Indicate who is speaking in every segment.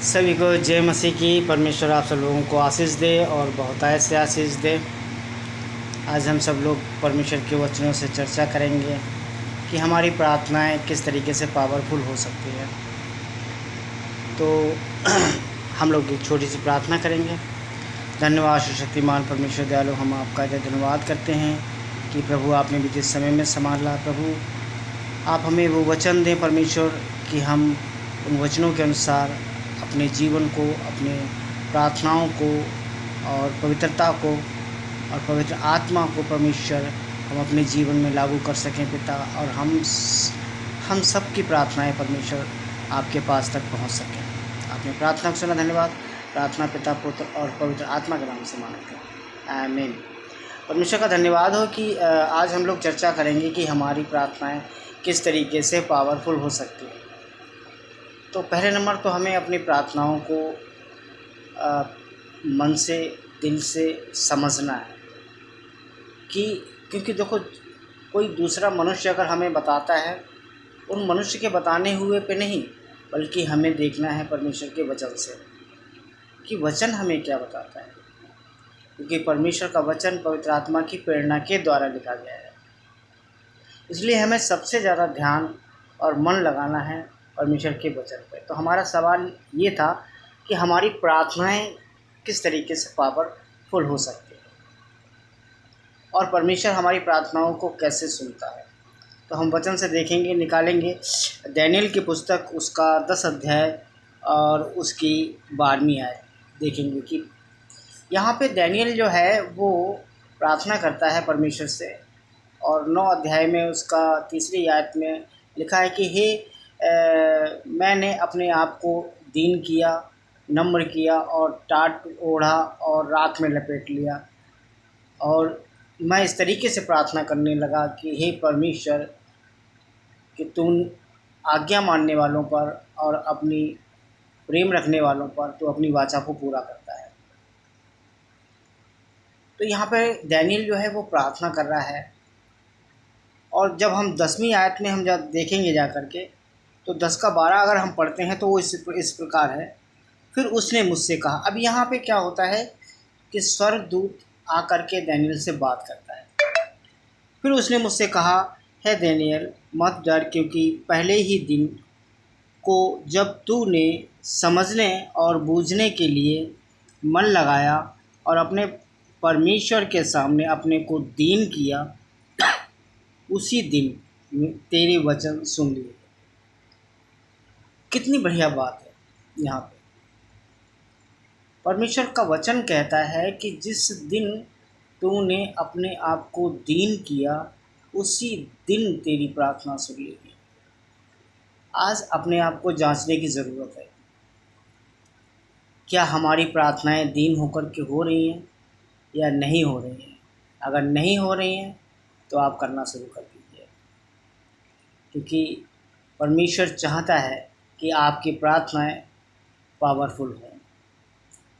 Speaker 1: सभी को जय मसीह की। परमेश्वर आप सब लोगों को आशीष दे और बहुतायत से आशीष दे। आज हम सब लोग परमेश्वर के वचनों से चर्चा करेंगे कि हमारी प्रार्थनाएं किस तरीके से पावरफुल हो सकती है। तो हम लोग एक छोटी सी प्रार्थना करेंगे। धन्यवाद शक्तिमान परमेश्वर दयालु, हम आपका धन्यवाद करते हैं कि प्रभु आपने बीते समय में संभाला। प्रभु आप हमें वो वचन दें परमेश्वर कि हम उन वचनों के अनुसार अपने जीवन को, अपने प्रार्थनाओं को और पवित्रता को और पवित्र आत्मा को परमेश्वर हम अपने जीवन में लागू कर सकें पिता, और हम सब की प्रार्थनाएं परमेश्वर आपके पास तक पहुंच सकें। आपने प्रार्थना को सुना, धन्यवाद। प्रार्थना पिता, पुत्र और पवित्र आत्मा के नाम से मांगते हैं, आमीन। परमेश्वर का धन्यवाद हो कि आज हम लोग चर्चा करेंगे कि हमारी प्रार्थनाएं किस तरीके से पावरफुल हो सकती है। तो पहले नंबर तो हमें अपनी प्रार्थनाओं को मन से, दिल से समझना है कि क्योंकि देखो, कोई दूसरा मनुष्य अगर हमें बताता है, उन मनुष्य के बताने हुए पे नहीं, बल्कि हमें देखना है परमेश्वर के वचन से कि वचन हमें क्या बताता है, क्योंकि परमेश्वर का वचन पवित्र आत्मा की प्रेरणा के द्वारा लिखा गया है। इसलिए हमें सबसे ज़्यादा ध्यान और मन लगाना है परमेश्वर के वचन पर। तो हमारा सवाल ये था कि हमारी प्रार्थनाएं किस तरीके से पावरफुल हो सकती है और परमेश्वर हमारी प्रार्थनाओं को कैसे सुनता है। तो हम वचन से देखेंगे, निकालेंगे दानियेल की पुस्तक, उसका 10 अध्याय और उसकी 12वीं आयत देखेंगे कि यहाँ पे दानियेल जो है वो प्रार्थना करता है परमेश्वर से, और 9 अध्याय में उसका 3री आयत में लिखा है कि हे मैंने अपने आप को दीन किया, नम्र किया और टाट ओढ़ा और राख में लपेट लिया, और मैं इस तरीके से प्रार्थना करने लगा कि हे परमेश्वर, कि तुम आज्ञा मानने वालों पर और अपनी प्रेम रखने वालों पर तो अपनी वाचा को पूरा करता है। तो यहाँ पर दानियेल जो है वो प्रार्थना कर रहा है, और जब हम 10वीं आयत में हम जब देखेंगे जा कर के, तो 10 का 12 अगर हम पढ़ते हैं तो वो इस प्रकार है, फिर उसने मुझसे कहा। अब यहाँ पे क्या होता है कि स्वर्गदूत आकर के दानियेल से बात करता है। फिर उसने मुझसे कहा, है दानियेल, मत डर, क्योंकि पहले ही दिन को जब तूने समझने और बूझने के लिए मन लगाया और अपने परमेश्वर के सामने अपने को दीन किया, उसी दिन तेरे वचन सुन लिए। कितनी बढ़िया बात है। यहाँ पे परमेश्वर का वचन कहता है कि जिस दिन तूने अपने आप को दीन किया, उसी दिन तेरी प्रार्थना सुन लेगी। आज अपने आप को जांचने की ज़रूरत है, क्या हमारी प्रार्थनाएं दीन होकर के हो रही हैं या नहीं हो रही हैं। अगर नहीं हो रही हैं तो आप करना शुरू कर दीजिए, क्योंकि परमेश्वर चाहता है कि आपकी प्रार्थनाएं पावरफुल हों,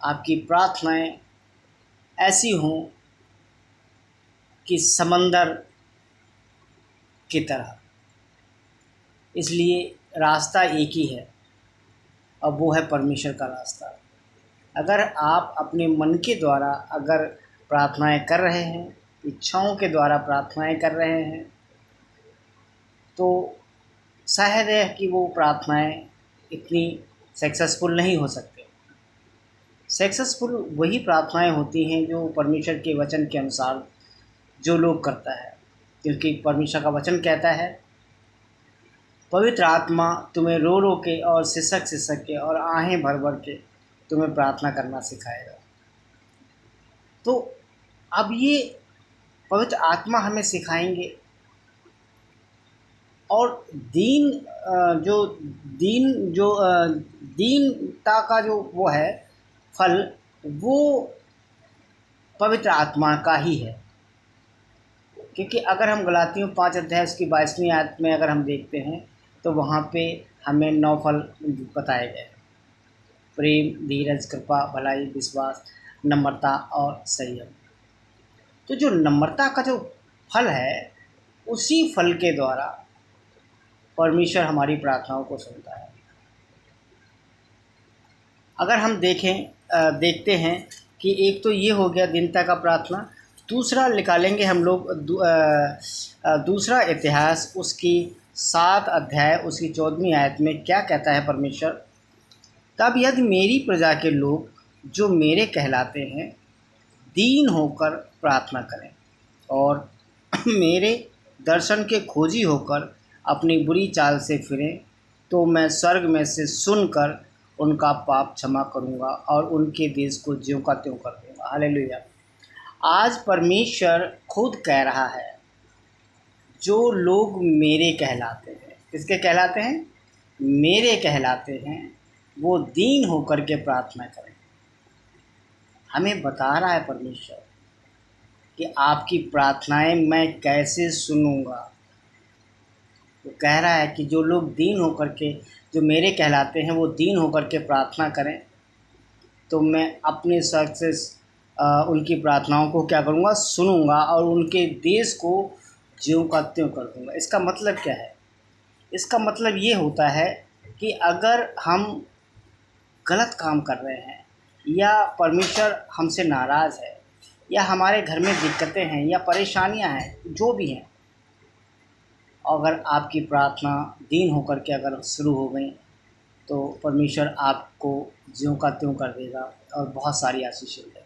Speaker 1: आपकी प्रार्थनाएं ऐसी हों कि समंदर की तरह। इसलिए रास्ता एक ही है, और वो है परमेश्वर का रास्ता। अगर आप अपने मन के द्वारा अगर प्रार्थनाएं कर रहे हैं, इच्छाओं के द्वारा प्रार्थनाएं कर रहे हैं, तो शायद है कि वो प्रार्थनाएं इतनी सक्सेसफुल नहीं हो सकती। सक्सेसफुल वही प्रार्थनाएं होती हैं जो परमेश्वर के वचन के अनुसार जो लोग करता है, क्योंकि परमेश्वर का वचन कहता है, पवित्र आत्मा तुम्हें रो रो के और सिसक सिसक के और आहें भर भर के तुम्हें प्रार्थना करना सिखाएगा। तो अब ये पवित्र आत्मा हमें सिखाएंगे, और दीनता का जो वो है फल, वो पवित्र आत्मा का ही है। क्योंकि अगर हम गलातियों 5 अध्याय उसकी 22वीं आयत में अगर हम देखते हैं, तो वहाँ पे हमें 9 फल बताए गए: प्रेम, धीरज, कृपा, भलाई, विश्वास, नम्रता और संयम। तो जो नम्रता का जो फल है, उसी फल के द्वारा परमेश्वर हमारी प्रार्थनाओं को सुनता है। अगर हम देखते हैं कि एक तो ये हो गया दीनता का प्रार्थना, दूसरा निकालेंगे हम लोग दूसरा इतिहास, उसकी 7 अध्याय, उसकी 14वीं आयत में क्या कहता है परमेश्वर। तब यदि मेरी प्रजा के लोग जो मेरे कहलाते हैं दीन होकर प्रार्थना करें और मेरे दर्शन के खोजी होकर अपनी बुरी चाल से फिरें, तो मैं स्वर्ग में से सुनकर उनका पाप क्षमा करूंगा और उनके देश को ज्यों का त्यों कर दूंगा। हालेलुया। आज परमेश्वर खुद कह रहा है, जो लोग मेरे कहलाते हैं, किसके कहलाते हैं? मेरे कहलाते हैं, वो दीन होकर के प्रार्थना करें। हमें बता रहा है परमेश्वर कि आपकी प्रार्थनाएं मैं कैसे सुनूंगा। वो कह रहा है कि जो लोग दीन होकर के, जो मेरे कहलाते हैं, वो दीन होकर के प्रार्थना करें, तो मैं अपने स्वर्ग से उनकी प्रार्थनाओं को क्या करूँगा? सुनूंगा और उनके देश को ज्यों का त्यों कर दूंगा। इसका मतलब क्या है? इसका मतलब ये होता है कि अगर हम गलत काम कर रहे हैं या परमेश्वर हमसे नाराज़ है या हमारे घर में दिक्कतें हैं या परेशानियां हैं, जो भी हैं, अगर आपकी प्रार्थना दीन होकर के अगर शुरू हो गई, तो परमेश्वर आपको ज्यों का त्यों कर देगा और बहुत सारी आशीषें देगा।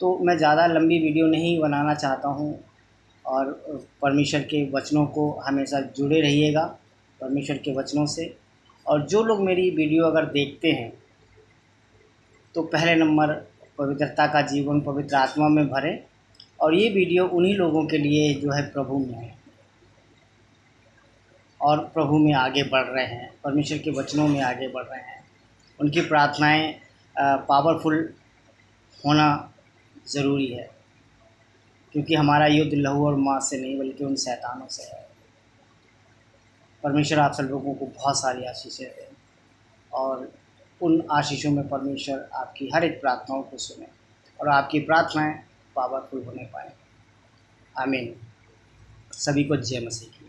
Speaker 1: तो मैं ज़्यादा लंबी वीडियो नहीं बनाना चाहता हूँ और परमेश्वर के वचनों को हमेशा जुड़े रहिएगा परमेश्वर के वचनों से। और जो लोग मेरी वीडियो अगर देखते हैं तो पहले नंबर पवित्रता का जीवन पवित्र आत्मा में भरें, और ये वीडियो उन्हीं लोगों के लिए जो है प्रभु में है और प्रभु में आगे बढ़ रहे हैं, परमेश्वर के वचनों में आगे बढ़ रहे हैं। उनकी प्रार्थनाएं पावरफुल होना ज़रूरी है, क्योंकि हमारा युद्ध लहू और मांस से नहीं बल्कि उन शैतानों से है। परमेश्वर आप सब लोगों को बहुत सारी आशीषें दें और उन आशीषों में परमेश्वर आपकी हर एक प्रार्थनाओं को सुने और आपकी प्रार्थनाएं पावरफुल होने पाएँ। आमीन। सभी को जय मसीह।